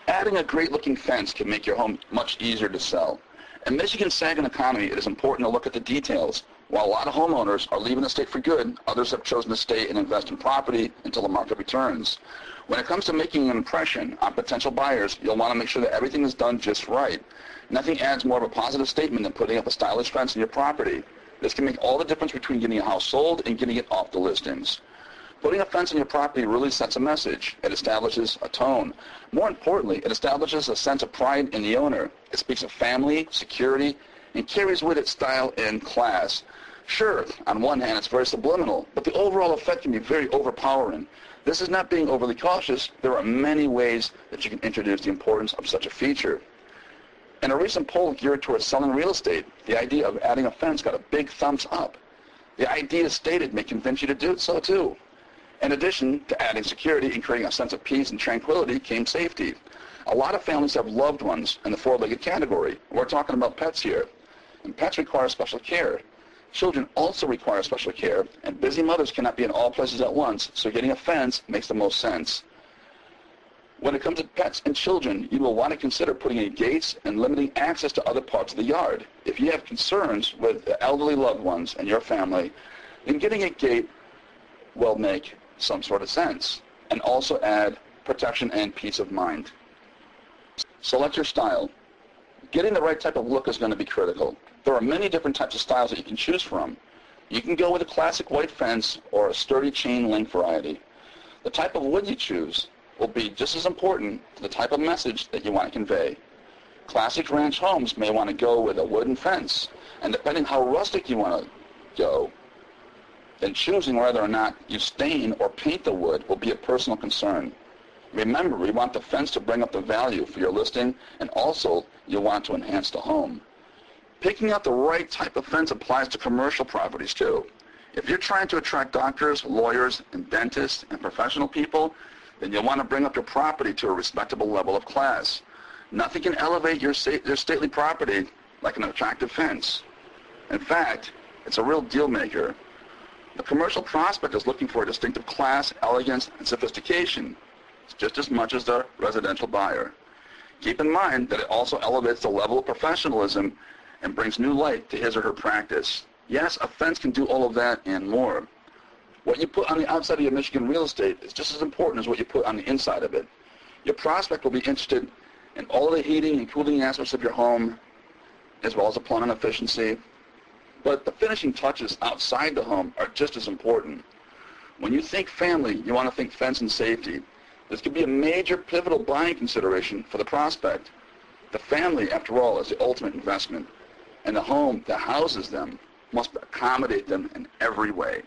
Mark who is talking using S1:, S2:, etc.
S1: Adding a great-looking fence can make your home much easier to sell. In Michigan's sagging economy, it is important to look at the details. While a lot of homeowners are leaving the state for good, others have chosen to stay and invest in property until the market returns. When it comes to making an impression on potential buyers, you'll want to make sure that everything is done just right. Nothing adds more of a positive statement than putting up a stylish fence in your property. This can make all the difference between getting a house sold and getting it off the listings. Putting a fence on your property really sets a message. It establishes a tone. More importantly, it establishes a sense of pride in the owner. It speaks of family, security, and carries with it style and class. Sure, on one hand, it's very subliminal, but the overall effect can be very overpowering. This is not being overly cautious. There are many ways that you can introduce the importance of such a feature. In a recent poll geared towards selling real estate, the idea of adding a fence got a big thumbs up. The idea stated may convince you to do so too. In addition to adding security and creating a sense of peace and tranquility came safety. A lot of families have loved ones in the four-legged category. We're talking about pets here. And pets require special care. Children also require special care, and busy mothers cannot be in all places at once, so getting a fence makes the most sense. When it comes to pets and children, you will want to consider putting in gates and limiting access to other parts of the yard. If you have concerns with the elderly loved ones and your family, then getting a gate will make some sort of sense, and also add protection and peace of mind. Select your style. Getting the right type of look is going to be critical. There are many different types of styles that you can choose from. You can go with a classic white fence or a sturdy chain link variety. The type of wood you choose will be just as important to the type of message that you want to convey. Classic ranch homes may want to go with a wooden fence, and depending how rustic you want to go, then choosing whether or not you stain or paint the wood will be a personal concern. Remember, we want the fence to bring up the value for your listing, and also you want to enhance the home. Picking out the right type of fence applies to commercial properties too. If you're trying to attract doctors, lawyers, and dentists, and professional people, then you'll want to bring up your property to a respectable level of class. Nothing can elevate your stately property like an attractive fence. In fact, it's a real deal maker. The commercial prospect is looking for a distinctive class, elegance, and sophistication, just as much as the residential buyer. Keep in mind that it also elevates the level of professionalism and brings new light to his or her practice. Yes, a fence can do all of that and more. What you put on the outside of your Michigan real estate is just as important as what you put on the inside of it. Your prospect will be interested in all of the heating and cooling aspects of your home, as well as the plumbing efficiency. But the finishing touches outside the home are just as important. When you think family, you want to think fence and safety. This could be a major pivotal buying consideration for the prospect. The family, after all, is the ultimate investment, and the home that houses them must accommodate them in every way.